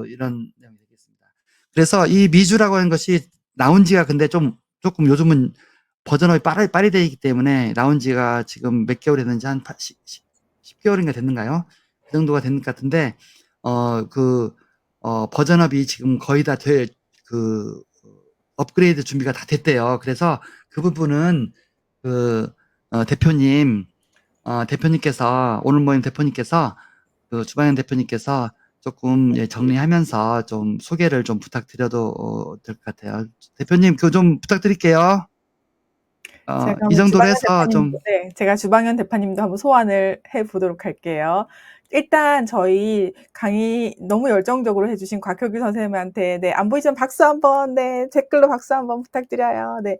이런 내용이 되겠습니다. 그래서 이 미주라고 하는 것이 나온 지가 근데 조금 요즘은 버전업이 빨리 되기 때문에 나온 지가 지금 몇 개월이 됐는지 한 10개월인가 됐는가요? 그 정도가 된 것 같은데 버전업이 지금 거의 다 업그레이드 준비가 다 됐대요. 그래서 그 부분은 대표님께서 오늘 모임 대표님께서 주방현 대표님께서 조금 정리하면서 좀 소개를 좀 부탁드려도 될 것 같아요. 대표님 좀 부탁드릴게요. 제가 이 한번 정도로 주방현 해서 대표님도, 네, 제가 주방현 대표님도 한번 소환을 해보도록 할게요. 일단 저희 강의 너무 열정적으로 해주신 곽효규 선생님한테 네, 안 보이지만 박수 한번, 네, 댓글로 박수 한번 부탁드려요. 네.